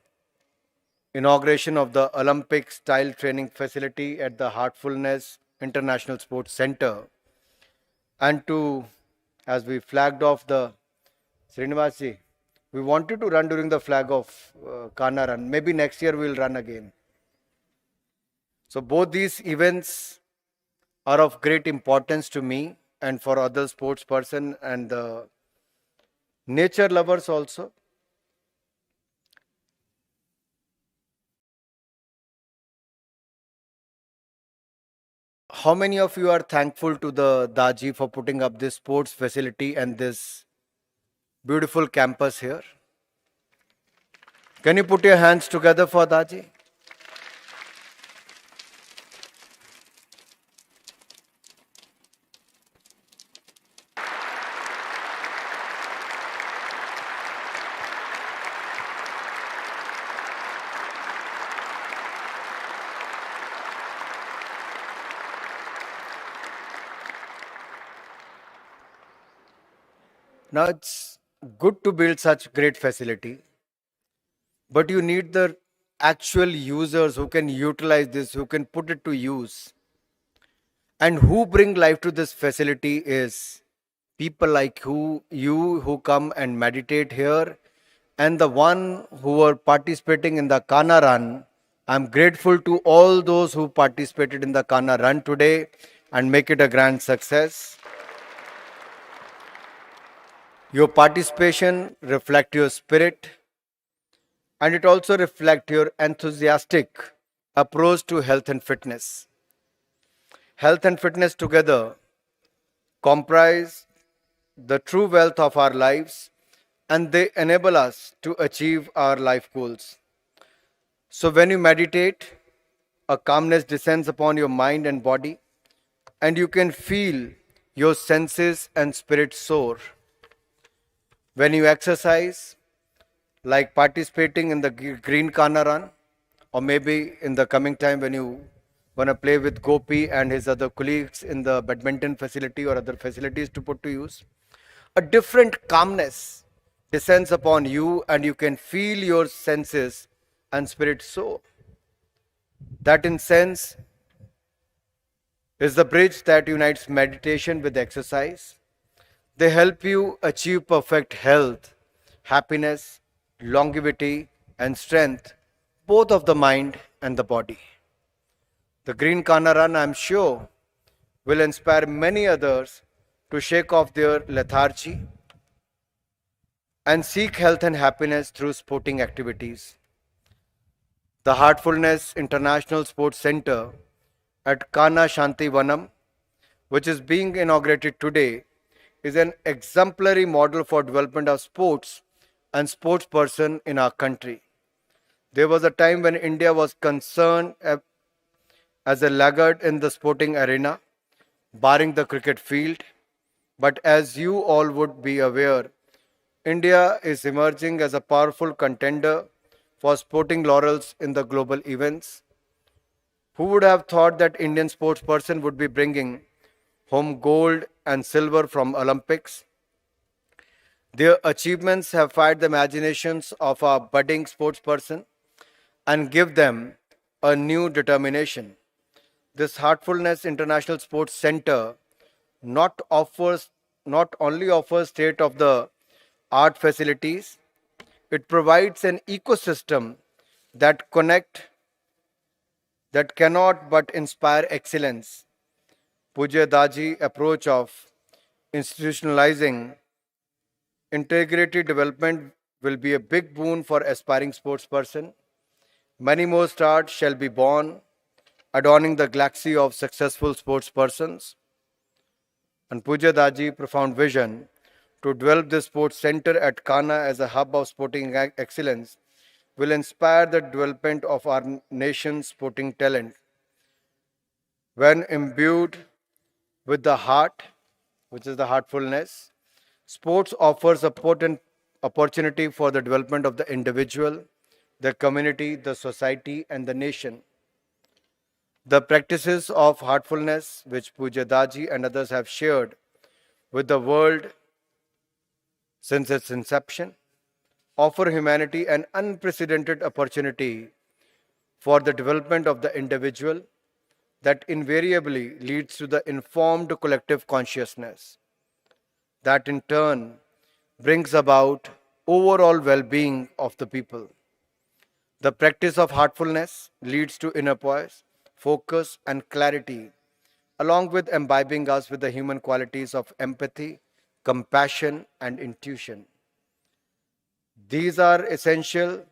inauguration of the Olympic-style training facility at the Heartfulness International Sports Center. And as we flagged off the Srinivasi, we wanted to run during the flag of Kanha run. Maybe next year we'll run again. So both these events are of great importance to me and for other sports person and the nature lovers also. How many of you are thankful to the Daaji for putting up this sports facility and this beautiful campus here? Can you put your hands together for Daaji? Now it's good to build such great facility, but you need the actual users who can utilize this, who can put it to use. And who bring life to this facility is people like you who come and meditate here, and the one who are participating in the Kanha run. I'm grateful to all those who participated in the Kanha run today and make it a grand success. Your participation reflects your spirit, and it also reflects your enthusiastic approach to health and fitness. Health and fitness together comprise the true wealth of our lives, and they enable us to achieve our life goals. So when you meditate, a calmness descends upon your mind and body, and you can feel your senses and spirit soar. When you exercise, like participating in the Green Kanha run, or maybe in the coming time when you want to play with Gopi and his other colleagues in the badminton facility or other facilities to put to use, a different calmness descends upon you and you can feel your senses and spirit soar. That in sense is the bridge that unites meditation with exercise. They help you achieve perfect health, happiness, longevity, and strength, both of the mind and the body. The Green Kanha Run, I'm sure, will inspire many others to shake off their lethargy and seek health and happiness through sporting activities. The Heartfulness International Sports Center at Kanha Shanti Vanam, which is being inaugurated today, is an exemplary model for development of sports and sportsperson in our country. There was a time when India was concerned as a laggard in the sporting arena, barring the cricket field. But as you all would be aware, India is emerging as a powerful contender for sporting laurels in the global events. Who would have thought that Indian sportsperson would be bringing home gold and silver from Olympics? Their achievements have fired the imaginations of our budding sportsperson and give them a new determination. This Heartfulness International Sports Center not only offers state of the art facilities, it provides an ecosystem that cannot but inspire excellence. Pujya Daaji approach of institutionalizing integrated development will be a big boon for aspiring sportsperson. Many more stars shall be born, adorning the galaxy of successful sportspersons. And Pujya Daji profound vision to develop this sports center at Kanha as a hub of sporting excellence will inspire the development of our nation's sporting talent. When imbued with the heart, which is the heartfulness, sports offers a potent opportunity for the development of the individual, the community, the society, and the nation. The practices of heartfulness, which Pujya Daji and others have shared with the world since its inception, offer humanity an unprecedented opportunity for the development of the individual that invariably leads to the informed collective consciousness, that in turn brings about overall well-being of the people. The practice of heartfulness leads to inner poise, focus, and clarity, along with imbibing us with the human qualities of empathy, compassion, and intuition. These are essential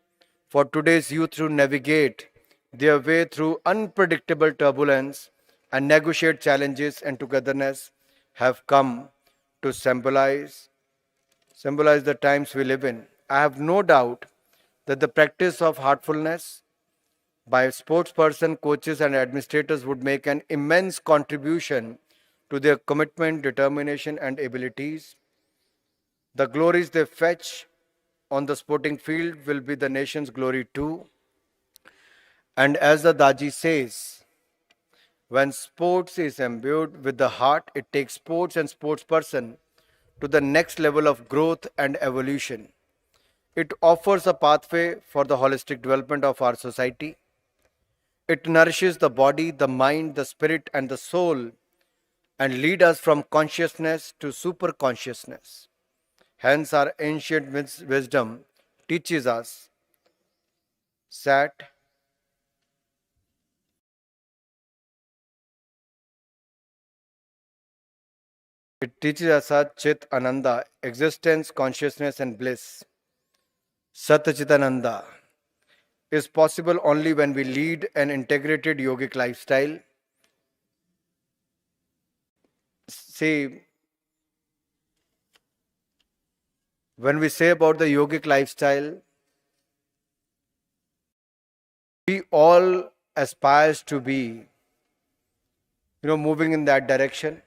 for today's youth to navigate their way through unpredictable turbulence and negotiate challenges, and togetherness have come to symbolize the times we live in. I have no doubt that the practice of heartfulness by sportsperson, coaches, and administrators would make an immense contribution to their commitment, determination, and abilities. The glories they fetch on the sporting field will be the nation's glory too. And as the Daji says, when sports is imbued with the heart, it takes sports and sportsperson to the next level of growth and evolution. It offers a pathway for the holistic development of our society. It nourishes the body, the mind, the spirit, and the soul, and lead us from consciousness to super consciousness. Hence, our ancient wisdom teaches us that Chit Ananda, existence, consciousness, and bliss. Sat Chitananda is possible only when we lead an integrated yogic lifestyle. See, when we say about the yogic lifestyle, we all aspires to be, moving in that direction.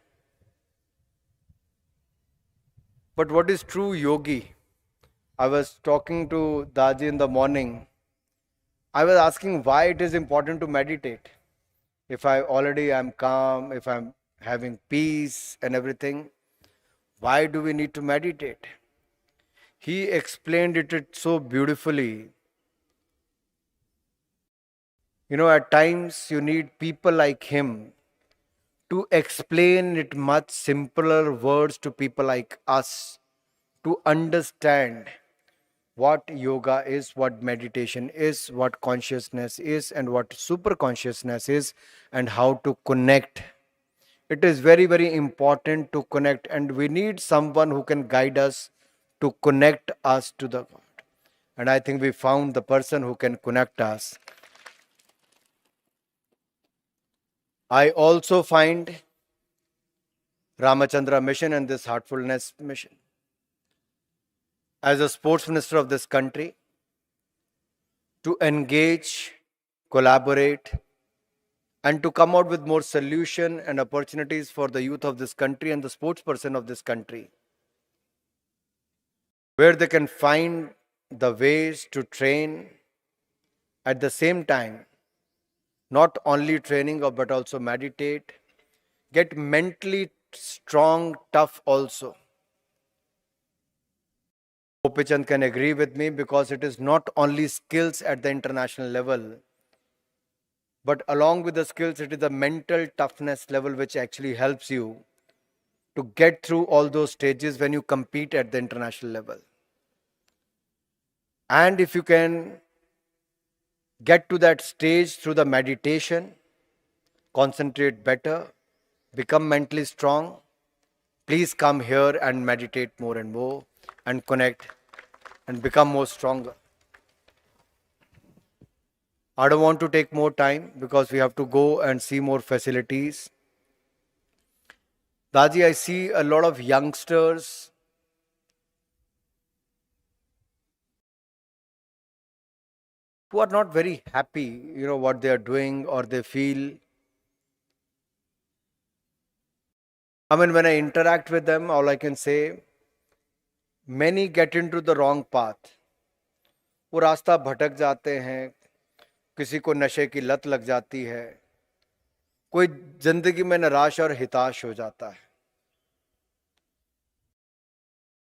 But what is true yogi? I was talking to Daaji in the morning. I was asking why it is important to meditate. If I already am calm, if I'm having peace and everything, why do we need to meditate? He explained it so beautifully. At times you need people like him to explain it much simpler words to people like us to understand what yoga is, what meditation is, what consciousness is, and what super consciousness is, and how to connect it is very, very important to connect, and we need someone who can guide us to connect us to the God. And I think we found the person who can connect us. I also find Ramachandra mission and this Heartfulness mission. As a sports minister of this country, to engage, collaborate, and to come out with more solution and opportunities for the youth of this country and the sports person of this country, where they can find the ways to train at the same time, not only training but also meditate, get mentally strong, tough also. Gopichand can agree with me, because it is not only skills at the international level, but along with the skills, it is the mental toughness level which actually helps you to get through all those stages when you compete at the international level. And if you can get to that stage through the meditation, concentrate better, become mentally strong, please come here and meditate more and more and connect and become more stronger. I don't want to take more time because we have to go and see more facilities. Daaji, I see a lot of youngsters who are not very happy, what they are doing, or they feel. I mean, when I interact with them, all I can say, many get into the wrong path. वो रास्ता भटक जाते हैं, किसी को नशे की लत लग जाती है, कोई जिंदगी में निराश और हिताश हो जाता है.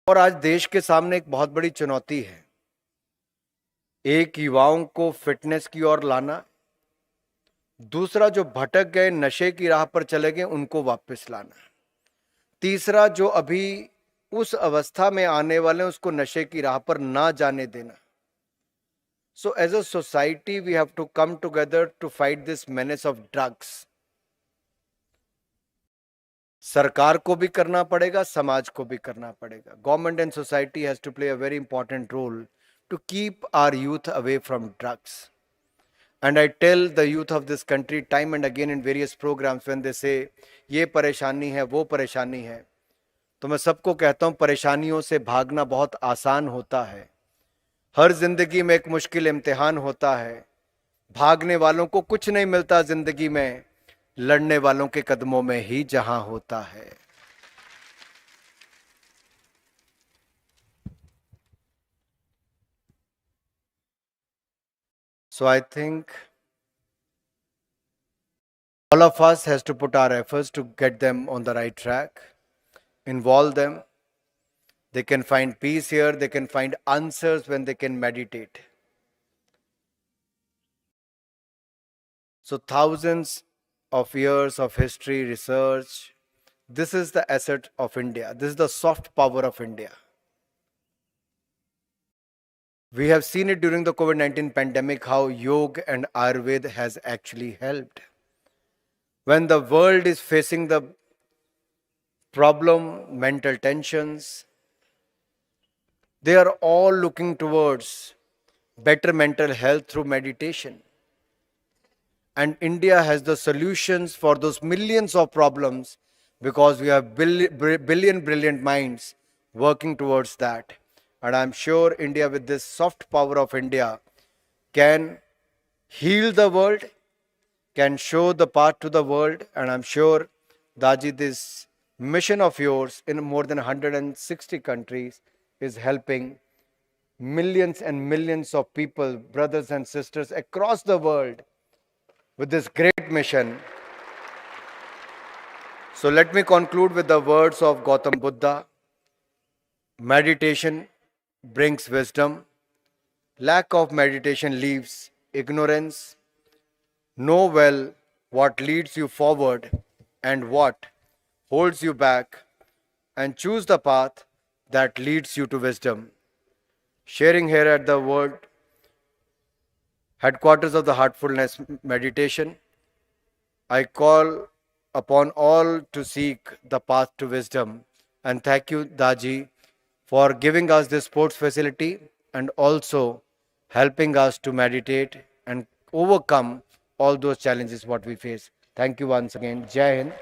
और आज देश के सामने एक बहुत बड़ी चुनौती है, एक युवाओं को फिटनेस की ओर लाना, दूसरा जो भटक गए, नशे की राह पर चले गए, उनको वापस लाना, तीसरा जो अभी उस अवस्था में आने वाले हैं उसको नशे की राह पर ना जाने देना. So as a society, we have to come together to fight this menace of drugs. सरकार को भी करना पड़ेगा, समाज को भी करना पड़ेगा. Government and society has to play a very important role to keep our youth away from drugs. And I tell the youth of this country time and again in various programs, when they say, ये परेशानी है, वो परेशानी है, तो मैं सबको कहता हूं, परेशानियों से भागना बहुत आसान होता है. हर जिंदगी में एक मुश्किल इम्तिहान होता है. भागने वालों को कुछ नहीं मिलता जिंदगी में, लड़ने वालों के कदमों में ही जहां होता है. So I think all of us has to put our efforts to get them on the right track, involve them. They can find peace here, they can find answers when they can meditate. So thousands of years of history, research, this is the asset of India. This is the soft power of India. We have seen it during the COVID-19 pandemic, how yoga and Ayurveda has actually helped. When the world is facing the problem, mental tensions, they are all looking towards better mental health through meditation. And India has the solutions for those millions of problems, because we have billion brilliant minds working towards that. And I'm sure India, with this soft power of India, can heal the world, can show the path to the world. And I'm sure, Daaji, this mission of yours in more than 160 countries is helping millions and millions of people, brothers and sisters across the world, with this great mission. So let me conclude with the words of Gautam Buddha. Meditation brings wisdom. Lack of meditation leaves ignorance. Know well what leads you forward and what holds you back, and choose the path that leads you to wisdom. Sharing here at the world headquarters of the Heartfulness meditation, I call upon all to seek the path to wisdom. And thank you, Daji, for giving us this sports facility and also helping us to meditate and overcome all those challenges what we face. Thank you once again. Jai Hind.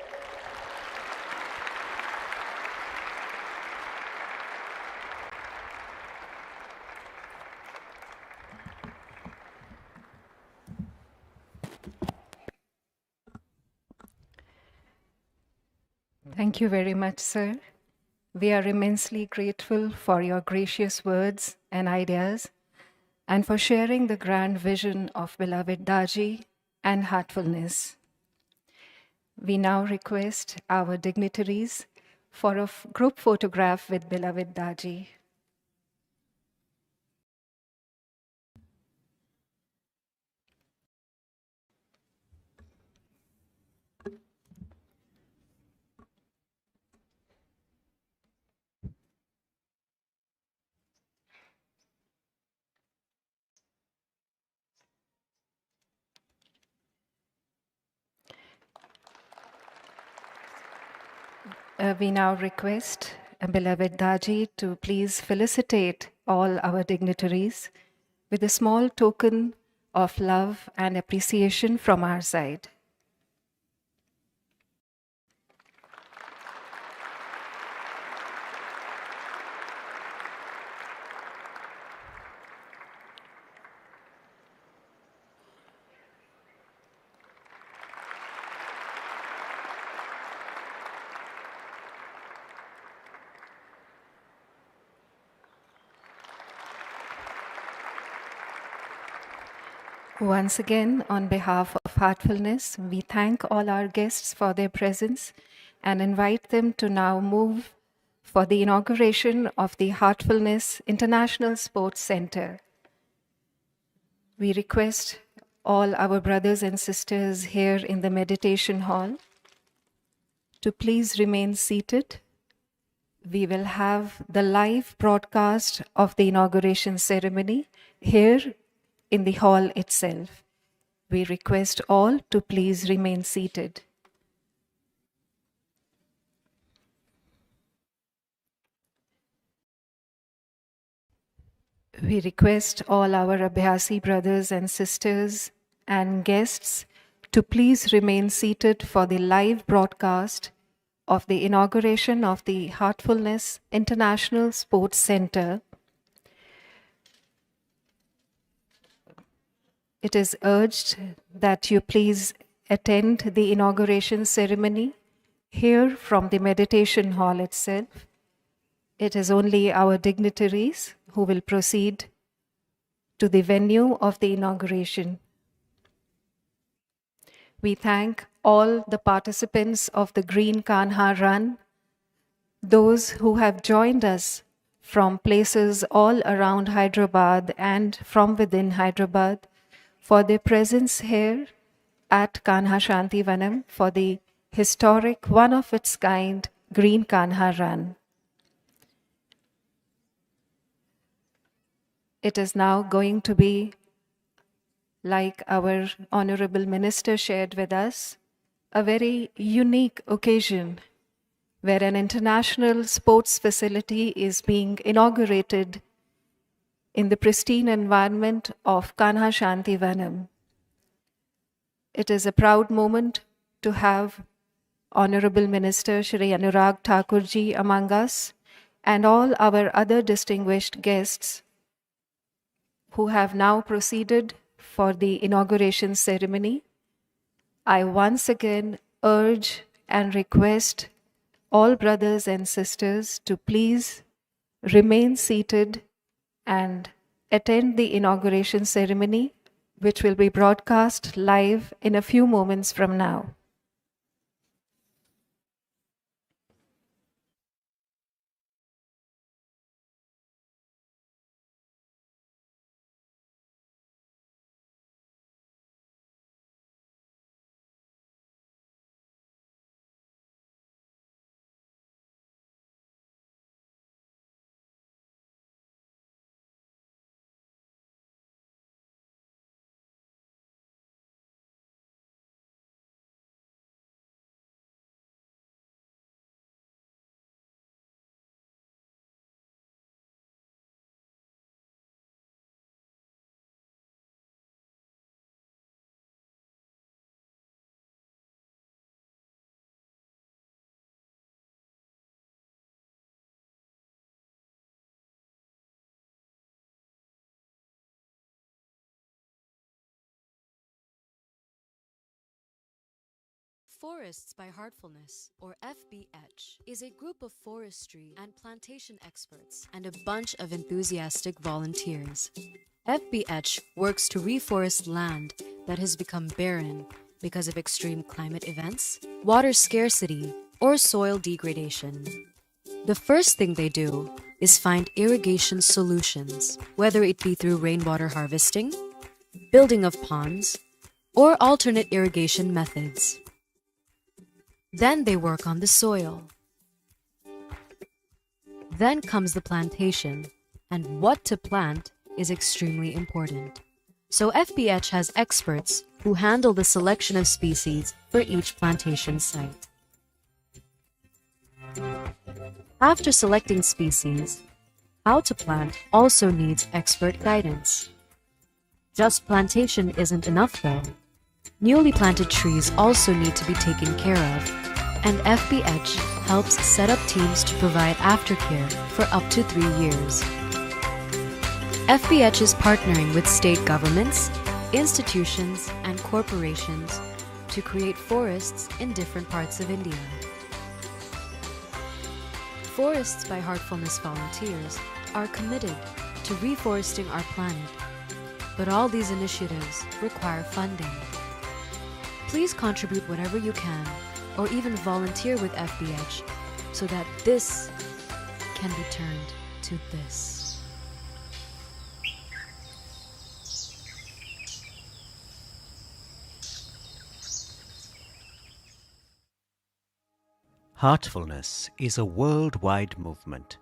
Thank you very much, sir. We are immensely grateful for your gracious words and ideas and for sharing the grand vision of beloved Daaji and Heartfulness. We now request our dignitaries for a group photograph with beloved Daaji. We now request beloved Daaji to please felicitate all our dignitaries with a small token of love and appreciation from our side. Once again, on behalf of Heartfulness, we thank all our guests for their presence and invite them to now move for the inauguration of the Heartfulness International Sports Center. We request all our brothers and sisters here in the meditation hall to please remain seated. We will have the live broadcast of the inauguration ceremony here in the hall itself. We request all to please remain seated. We request all our Abhyasi brothers and sisters and guests to please remain seated for the live broadcast of the inauguration of the Heartfulness International Sports Center. It is urged that you please attend the inauguration ceremony here from the meditation hall itself. It is only our dignitaries who will proceed to the venue of the inauguration. We thank all the participants of the Green Kanha Run, those who have joined us from places all around Hyderabad and from within Hyderabad for their presence here at Kanha Shanti Vanam for the historic, one of its kind, Green Kanha Run. It is now going to be, like our Honorable Minister shared with us, a very unique occasion where an international sports facility is being inaugurated in the pristine environment of Kanha Shanti Vanam. It is a proud moment to have Honorable Minister Shri Anurag Thakur ji among us and all our other distinguished guests who have now proceeded for the inauguration ceremony. I once again urge and request all brothers and sisters to please remain seated and attend the inauguration ceremony, which will be broadcast live in a few moments from now. Forests by Heartfulness, or FBH, is a group of forestry and plantation experts and a bunch of enthusiastic volunteers. FBH works to reforest land that has become barren because of extreme climate events, water scarcity, or soil degradation. The first thing they do is find irrigation solutions, whether it be through rainwater harvesting, building of ponds, or alternate irrigation methods. Then they work on the soil. Then comes the plantation, and what to plant is extremely important. So FBH has experts who handle the selection of species for each plantation site. After selecting species, how to plant also needs expert guidance. Just plantation isn't enough though. Newly planted trees also need to be taken care of, and FBH helps set up teams to provide aftercare for up to 3 years. FBH is partnering with state governments, institutions, and corporations to create forests in different parts of India. Forests by Heartfulness volunteers are committed to reforesting our planet, but all these initiatives require funding. Please contribute whatever you can, or even volunteer with FBH so that this can be turned to this. Heartfulness is a worldwide movement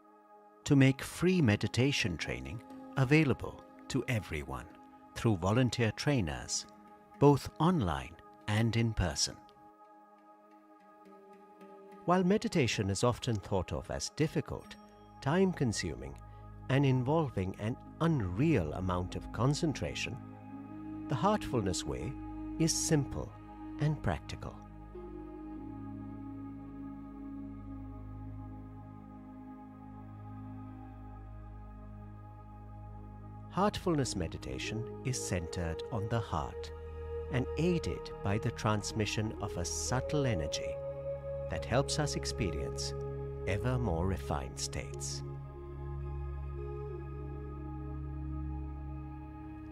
to make free meditation training available to everyone through volunteer trainers, both online and in person. While meditation is often thought of as difficult, time-consuming, and involving an unreal amount of concentration, the Heartfulness way is simple and practical. Heartfulness meditation is centered on the heart and aided by the transmission of a subtle energy that helps us experience ever more refined states.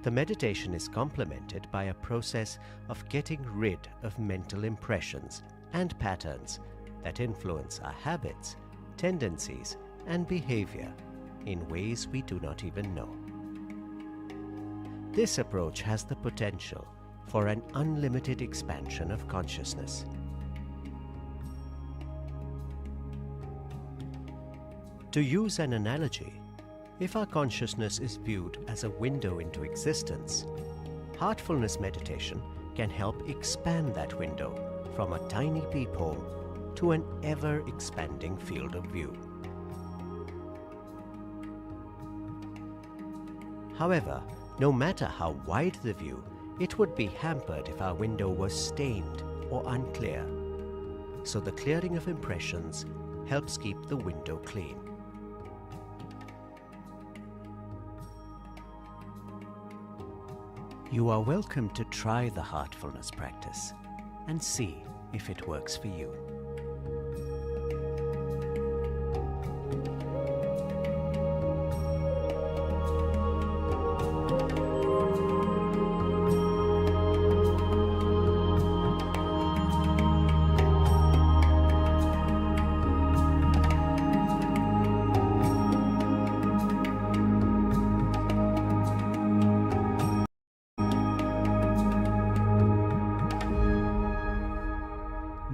The meditation is complemented by a process of getting rid of mental impressions and patterns that influence our habits, tendencies, and behavior in ways we do not even know. This approach has the potential for an unlimited expansion of consciousness. To use an analogy, if our consciousness is viewed as a window into existence, Heartfulness meditation can help expand that window from a tiny peephole to an ever-expanding field of view. However, no matter how wide the view, it would be hampered if our window was stained or unclear. So the clearing of impressions helps keep the window clean. You are welcome to try the Heartfulness practice and see if it works for you.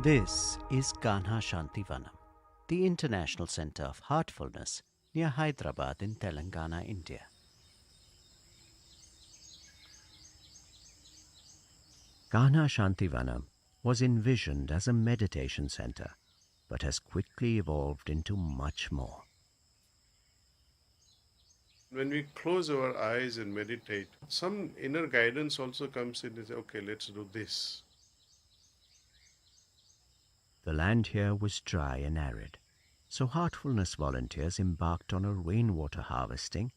This is Kanha Shantivanam, the International Center of Heartfulness near Hyderabad in Telangana, India. Kanha Shantivanam was envisioned as a meditation center, but has quickly evolved into much more. When we close our eyes and meditate, some inner guidance also comes in and says, okay, let's do this. The land here was dry and arid, so Heartfulness volunteers embarked on a rainwater harvesting